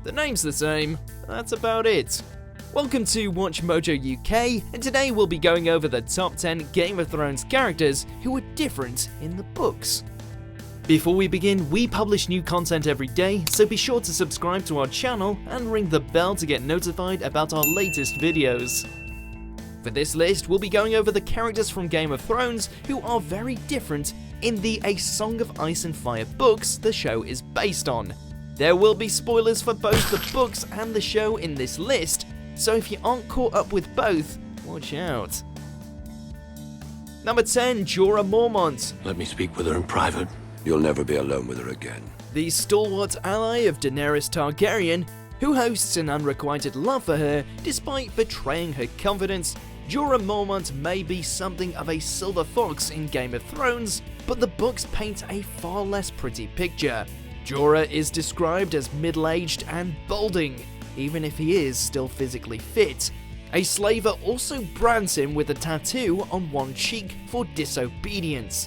The name's the same, that's about it. Welcome to WatchMojo UK, and today we'll be going over the top 10 Game of Thrones characters who are different in the books. Before we begin, we publish new content every day, so be sure to subscribe to our channel and ring the bell to get notified about our latest videos. For this list, we'll be going over the characters from Game of Thrones who are very different in the A Song of Ice and Fire books the show is based on. There will be spoilers for both the books and the show in this list, so if you aren't caught up with both, watch out. Number 10, Jorah Mormont. Let me speak with her in private. You'll never be alone with her again. The stalwart ally of Daenerys Targaryen, who hosts an unrequited love for her despite betraying her confidence. Jorah Mormont may be something of a silver fox in Game of Thrones, but the books paint a far less pretty picture. Jorah is described as middle-aged and balding, even if he is still physically fit. A slaver also brands him with a tattoo on one cheek for disobedience.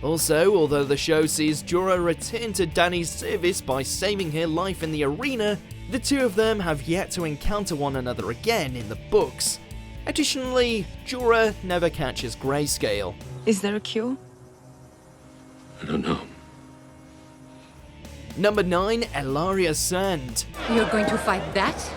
Also, although the show sees Jorah return to Dany's service by saving her life in the arena, the two of them have yet to encounter one another again in the books. Additionally, Jorah never catches grayscale. Is there a cure? I don't know. Number 9, Ellaria Sand. You're going to fight that?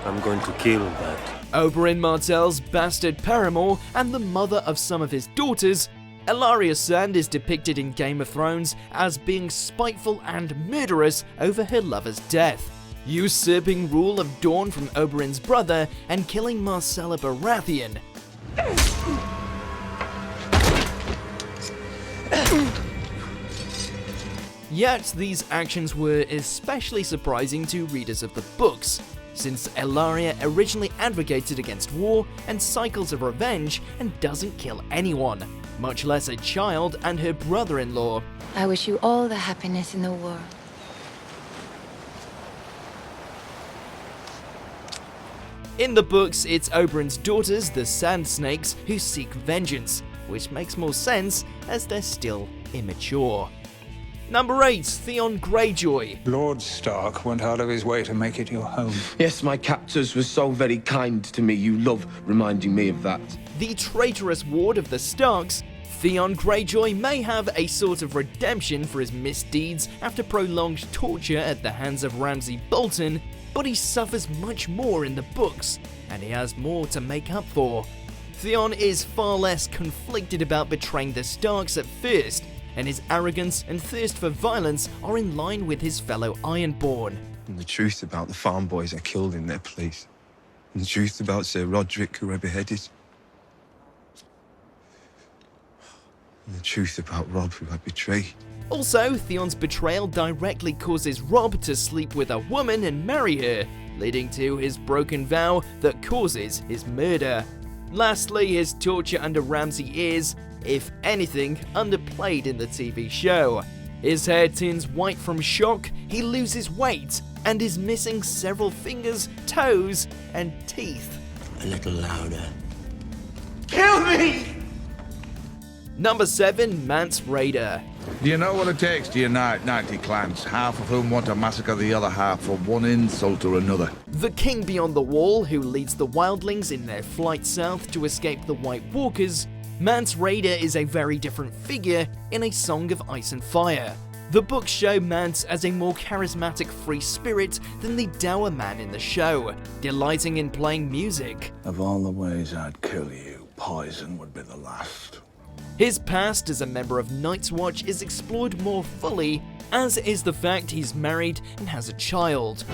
I'm going to kill that. Oberyn Martell's bastard paramour and the mother of some of his daughters, Ellaria Sand is depicted in Game of Thrones as being spiteful and murderous over her lover's death, usurping rule of Dorne from Oberyn's brother and killing Myrcella Baratheon. Yet these actions were especially surprising to readers of the books, since Ellaria originally advocated against war and cycles of revenge and doesn't kill anyone, much less a child and her brother-in-law. I wish you all the happiness in the world. In the books, it's Oberyn's daughters, the Sand Snakes, who seek vengeance, which makes more sense as they're still immature. Number 8, Theon Greyjoy. Lord Stark went out of his way to make it your home. Yes, my captors were so very kind to me. You love reminding me of that. The traitorous ward of the Starks, Theon Greyjoy may have a sort of redemption for his misdeeds after prolonged torture at the hands of Ramsay Bolton, but he suffers much more in the books, and he has more to make up for. Theon is far less conflicted about betraying the Starks at first, and his arrogance and thirst for violence are in line with his fellow Ironborn. And the truth about the farm boys I killed in their place. And the truth about Sir Roderick, who I beheaded. And the truth about Robb, who I betrayed. Also, Theon's betrayal directly causes Robb to sleep with a woman and marry her, leading to his broken vow that causes his murder. Lastly, his torture under Ramsay is, if anything, underplayed in the TV show. His hair turns white from shock, he loses weight, and is missing several fingers, toes, and teeth. A little louder. Kill me! Number 7, Mance Rayder. Do you know what it takes to unite 90 clans, half of whom want to massacre the other half for one insult or another? The king beyond the wall, who leads the wildlings in their flight south to escape the White Walkers, Mance Rayder is a very different figure in A Song of Ice and Fire. The books show Mance as a more charismatic free spirit than the dour man in the show, delighting in playing music. Of all the ways I'd kill you, poison would be the last. His past as a member of Night's Watch is explored more fully, as is the fact he's married and has a child.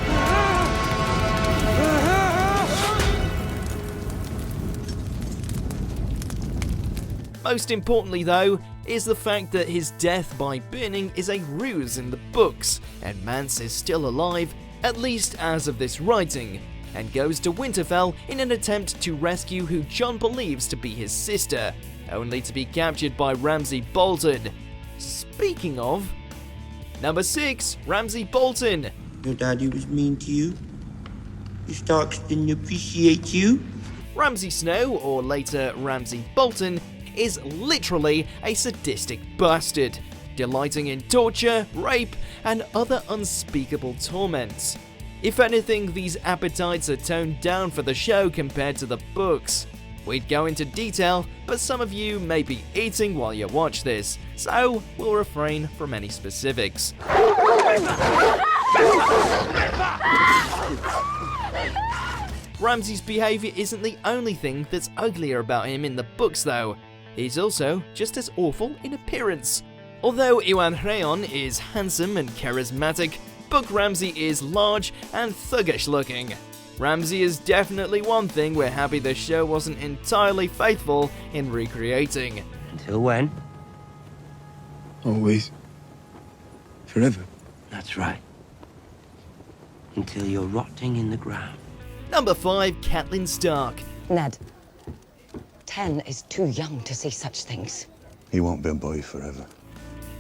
Most importantly though, is the fact that his death by burning is a ruse in the books, and Mance is still alive, at least as of this writing, and goes to Winterfell in an attempt to rescue who Jon believes to be his sister, only to be captured by Ramsay Bolton. Speaking of, number 6, Ramsay Bolton. Your daddy was mean to you? The Starks didn't appreciate you? Ramsay Snow, or later Ramsay Bolton, is literally a sadistic bastard, delighting in torture, rape, and other unspeakable torments. If anything, these appetites are toned down for the show compared to the books. We'd go into detail, but some of you may be eating while you watch this, so we'll refrain from any specifics. Ramsay's behaviour isn't the only thing that's uglier about him in the books though. He's also just as awful in appearance. Although Euron Greyjoy is handsome and charismatic, Book Ramsay is large and thuggish looking. Ramsay is definitely one thing we're happy the show wasn't entirely faithful in recreating. Until when? Always. Forever. That's right. Until you're rotting in the ground. Number 5, Catelyn Stark. Ned, 10 is too young to see such things. He won't be a boy forever.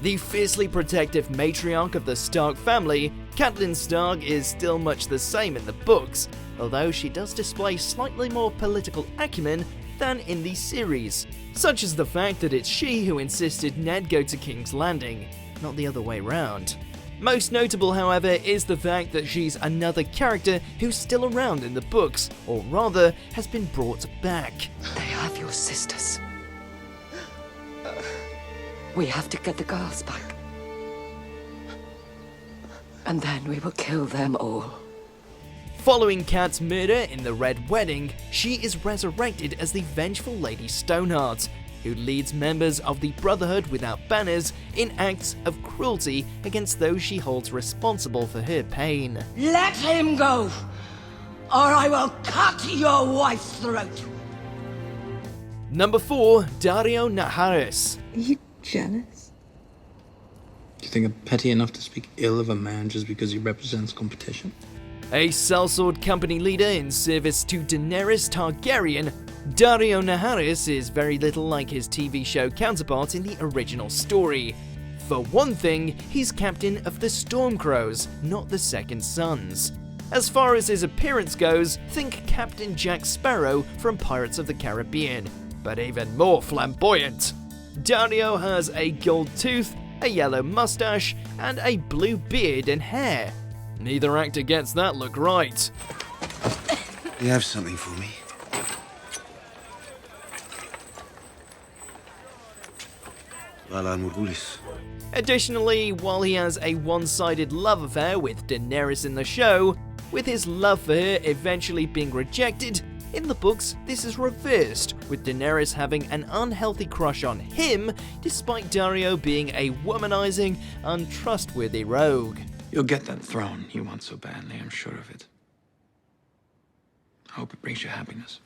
The fiercely protective matriarch of the Stark family, Catelyn Stark is still much the same in the books, although she does display slightly more political acumen than in the series, such as the fact that it's she who insisted Ned go to King's Landing, not the other way round. Most notable, however, is the fact that she's another character who's still around in the books, or rather, has been brought back. They have your sisters. We have to get the girls back. And then we will kill them all. Following Kat's murder in the Red Wedding, she is resurrected as the vengeful Lady Stoneheart, who leads members of the Brotherhood Without Banners in acts of cruelty against those she holds responsible for her pain. Let him go, or I will cut your wife's throat. Number 4, Daario Naharis. Are you jealous? Do you think I'm petty enough to speak ill of a man just because he represents competition? A sellsword company leader in service to Daenerys Targaryen, Daario Naharis is very little like his TV show counterpart in the original story. For one thing, he's captain of the Stormcrows, not the Second Sons. As far as his appearance goes, think Captain Jack Sparrow from Pirates of the Caribbean, but even more flamboyant. Daario has a gold tooth, a yellow mustache, and a blue beard and hair. Neither actor gets that look right. You have something for me? Additionally, while he has a one-sided love affair with Daenerys in the show, with his love for her eventually being rejected, in the books this is reversed, with Daenerys having an unhealthy crush on him, despite Daario being a womanizing, untrustworthy rogue. You'll get that throne you want so badly, I'm sure of it. I hope it brings you happiness.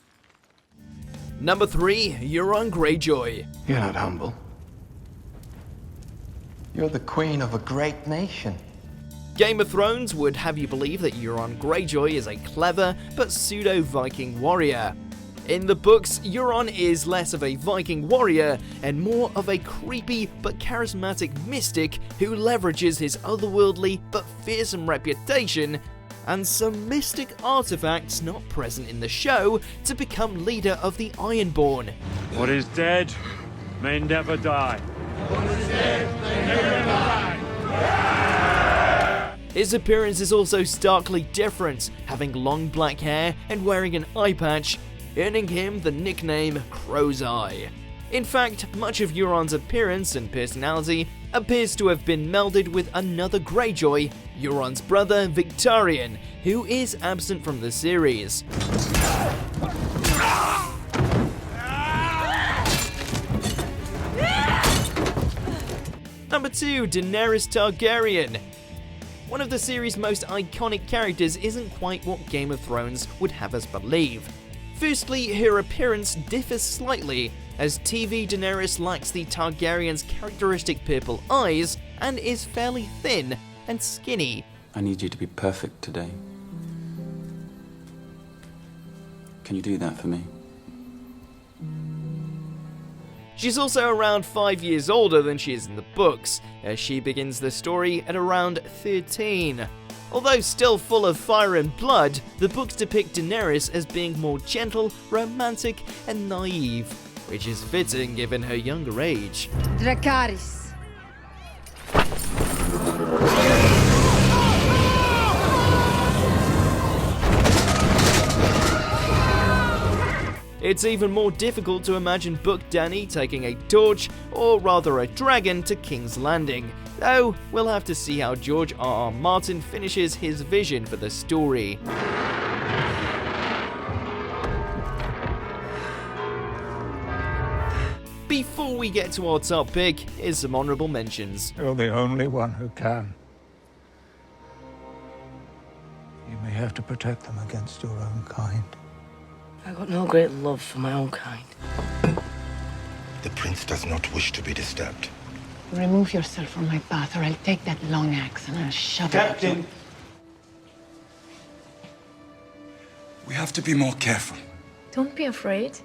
Number 3, Euron Greyjoy. You're not humble. You're the queen of a great nation. Game of Thrones would have you believe that Euron Greyjoy is a clever but pseudo-Viking warrior. In the books, Euron is less of a Viking warrior and more of a creepy but charismatic mystic who leverages his otherworldly but fearsome reputation and some mystic artifacts not present in the show to become leader of the Ironborn. What is dead may never die. What is dead may never die. His appearance is also starkly different, having long black hair and wearing an eye patch, earning him the nickname Crow's Eye. In fact, much of Euron's appearance and personality appears to have been melded with another Greyjoy, Euron's brother Victarion, who is absent from the series. Number 2, Daenerys Targaryen. One of the series' most iconic characters isn't quite what Game of Thrones would have us believe. Firstly, her appearance differs slightly, as TV Daenerys lacks the Targaryens' characteristic purple eyes and is fairly thin and skinny. I need you to be perfect today. Can you do that for me? She's also around 5 years older than she is in the books, as she begins the story at around 13. Although still full of fire and blood, the books depict Daenerys as being more gentle, romantic, and naive. which is fitting given her younger age. Dracarys. It's even more difficult to imagine Book Dany taking a torch, or rather a dragon, to King's Landing, though we'll have to see how George R.R. Martin finishes his vision for the story. Before we get to our top pick, here's some honourable mentions. You're the only one who can. You may have to protect them against your own kind. I got no great love for my own kind. The prince does not wish to be disturbed. Remove yourself from my path, or I'll take that long axe and I'll shove it. Captain! We have to be more careful. Don't be afraid.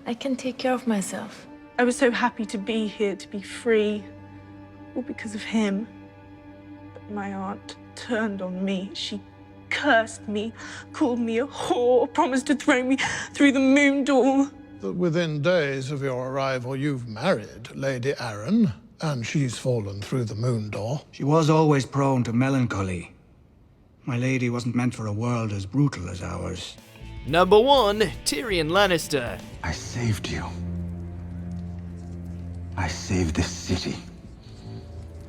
I can take care of myself. I was so happy to be here, to be free, all because of him. But my aunt turned on me. She cursed me, called me a whore, promised to throw me through the moon door. That within days of your arrival, you've married Lady Arryn, and she's fallen through the moon door. She was always prone to melancholy. My lady wasn't meant for a world as brutal as ours. Number 1, Tyrion Lannister. I saved you. I saved this city.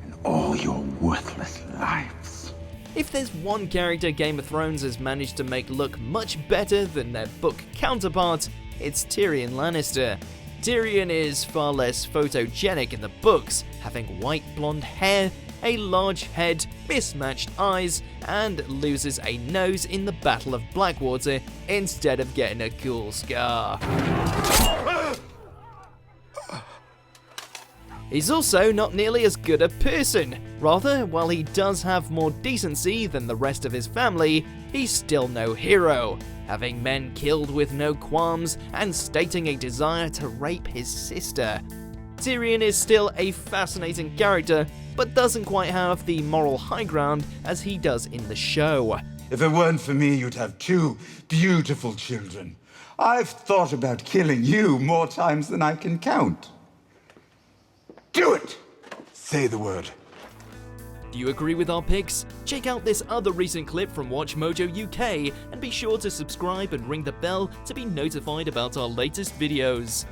And all your worthless lives. If there's one character Game of Thrones has managed to make look much better than their book counterpart, it's Tyrion Lannister. Tyrion is far less photogenic in the books, having white blonde hair, a large head, mismatched eyes, and loses a nose in the Battle of Blackwater instead of getting a cool scar. He's also not nearly as good a person. Rather, while he does have more decency than the rest of his family, he's still no hero, having men killed with no qualms and stating a desire to rape his sister. Tyrion is still a fascinating character, but doesn't quite have the moral high ground as he does in the show. If it weren't for me, you'd have 2 beautiful children. I've thought about killing you more times than I can count. Do it! Say the word. Do you agree with our picks? Check out this other recent clip from WatchMojo UK and be sure to subscribe and ring the bell to be notified about our latest videos.